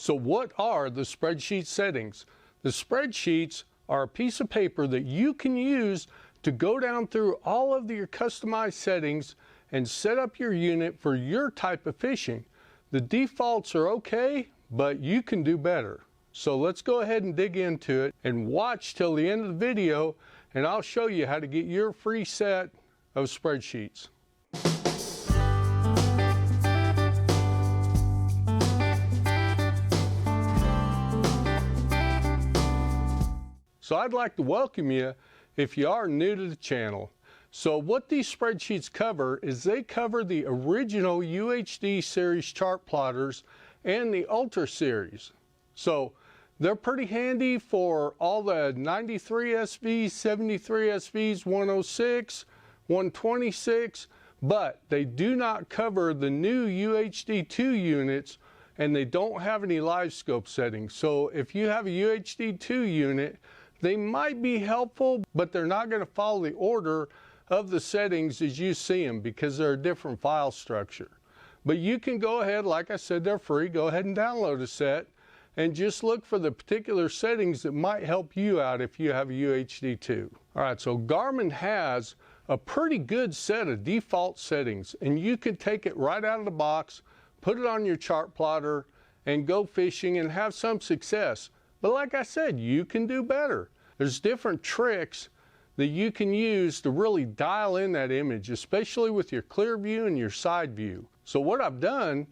So what are the spreadsheet settings? The spreadsheets are a piece of paper that you can use to go down through all of your customized settings and set up your unit for your type of fishing. The defaults are okay, but you can do better. So let's go ahead and dig into it and watch till the end of the video, and I'll show you how to get your free set of spreadsheets. So I'd like to welcome you if you are new to the channel. So what these spreadsheets cover is they cover the original UHD series chart plotters and the Ultra series. So they're pretty handy for all the 93 SVs, 73 SVs, 106, 126, but they do not cover the new UHD 2 units, and they don't have any live scope settings. So if you have a UHD 2 unit, they might be helpful, but they're not going to follow the order of the settings as you see them because they're a different file structure. But you can go ahead, like I said, they're free. Go ahead and download a set and just look for the particular settings that might help you out if you have a UHD 2. All right, so Garmin has a pretty good set of default settings, and you can take it right out of the box, put it on your chart plotter, and go fishing and have some success. But like I said, you can do better. There's different tricks that you can use to really dial in that image, especially with your clear view and your side view. So what I've done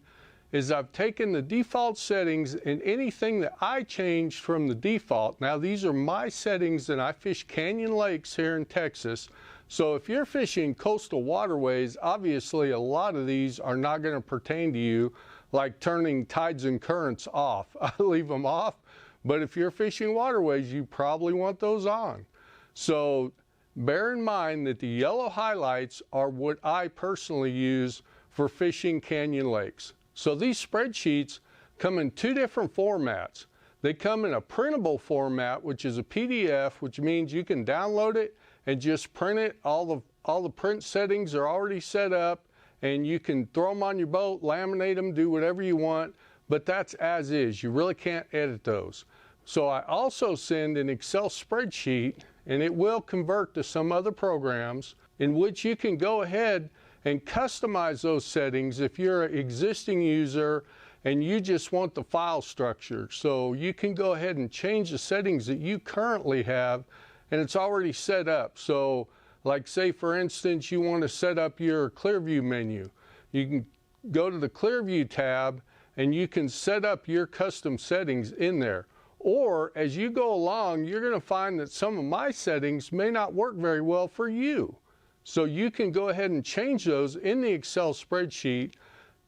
is I've taken the default settings and anything that I changed from the default. Now these are my settings, and I fish canyon lakes here in Texas. So if you're fishing coastal waterways, obviously a lot of these are not going to pertain to you, like turning tides and currents off. I leave them off. But if you're fishing waterways, you probably want those on. So bear in mind that the yellow highlights are what I personally use for fishing canyon lakes. So these spreadsheets come in two different formats. They come in a printable format, which is a PDF, which means you can download it and just print it. All the print settings are already set up, and you can throw them on your boat, laminate them, do whatever you want. But that's as is. You really can't edit those. So I also send an Excel spreadsheet, and it will convert to some other programs in which you can go ahead and customize those settings if you're an existing user and you just want the file structure. So you can go ahead and change the settings that you currently have, and it's already set up. So like say for instance, you want to set up your Clearview menu. You can go to the Clearview tab and you can set up your custom settings in there. Or as you go along, you're going to find that some of my settings may not work very well for you. So you can go ahead and change those in the Excel spreadsheet,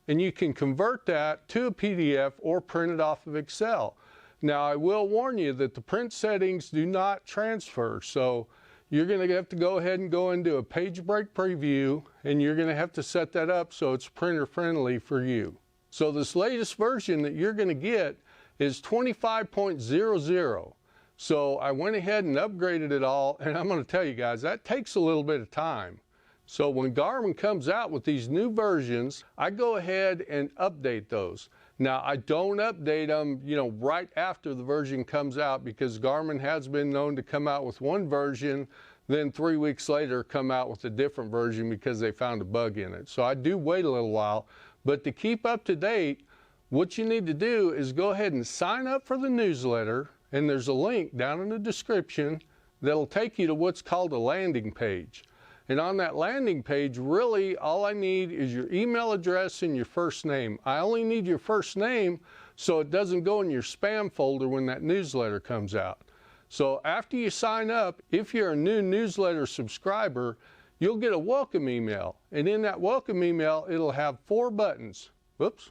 and you can convert that to a PDF or print it off of Excel. Now I will warn you that the print settings do not transfer. So you're going to have to go ahead and go into a page break preview, and you're going to have to set that up so it's printer friendly for you. So this latest version that you're going to get is 25.00. So I went ahead and upgraded it all, and I'm going to tell you guys, that takes a little bit of time. So when Garmin comes out with these new versions, I go ahead and update those. Now I don't update them, right after the version comes out, because Garmin has been known to come out with one version, then 3 weeks later come out with a different version because they found a bug in it. So I do wait a little while, but to keep up to date, what you need to do is go ahead and sign up for the newsletter, and there's a link down in the description that'll take you to what's called a landing page. And on that landing page, really all I need is your email address and your first name. I only need your first name so it doesn't go in your spam folder when that newsletter comes out. So after you sign up, if you're a new newsletter subscriber, you'll get a welcome email. And in that welcome email, it'll have 4 buttons. Whoops.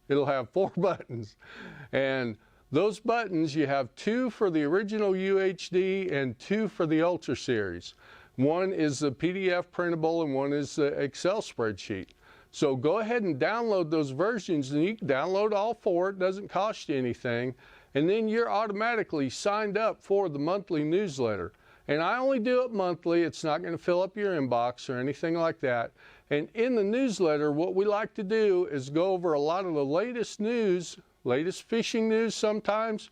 It'll have 4 buttons, and those buttons, you have 2 for the original UHD and 2 for the Ultra series. One is the PDF printable and one is the Excel spreadsheet. So go ahead and download those versions, and you can download all 4. It doesn't cost you anything, and then you're automatically signed up for the monthly newsletter. And I only do it monthly. It's not going to fill up your inbox or anything like that. And in the newsletter, what we like to do is go over a lot of the latest news, latest fishing news sometimes,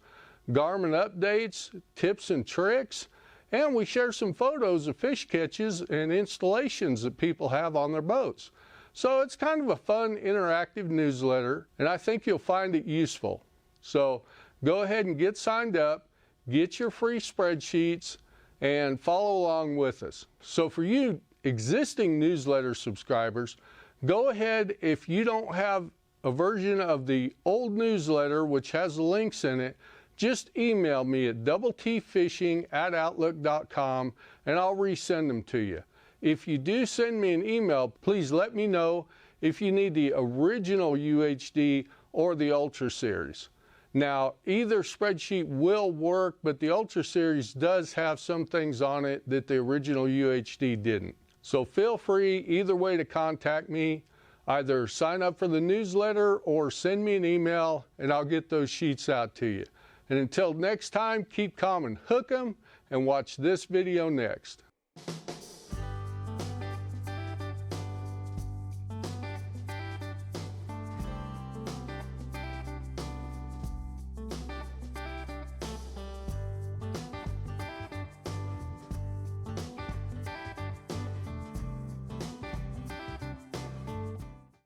Garmin updates, tips and tricks, and we share some photos of fish catches and installations that people have on their boats. So it's kind of a fun, interactive newsletter, and I think you'll find it useful. So go ahead and get signed up, get your free spreadsheets, and follow along with us. So for you existing newsletter subscribers, go ahead, if you don't have a version of the old newsletter which has the links in it, just email me at doubletfishing@outlook.com and I'll resend them to you. If you do send me an email, please let me know if you need the original UHD or the Ultra series. Now, either spreadsheet will work, but the Ultra series does have some things on it that the original UHD didn't. So feel free either way to contact me. Either sign up for the newsletter or send me an email and I'll get those sheets out to you. And until next time, keep calm and hook 'em, and watch this video next.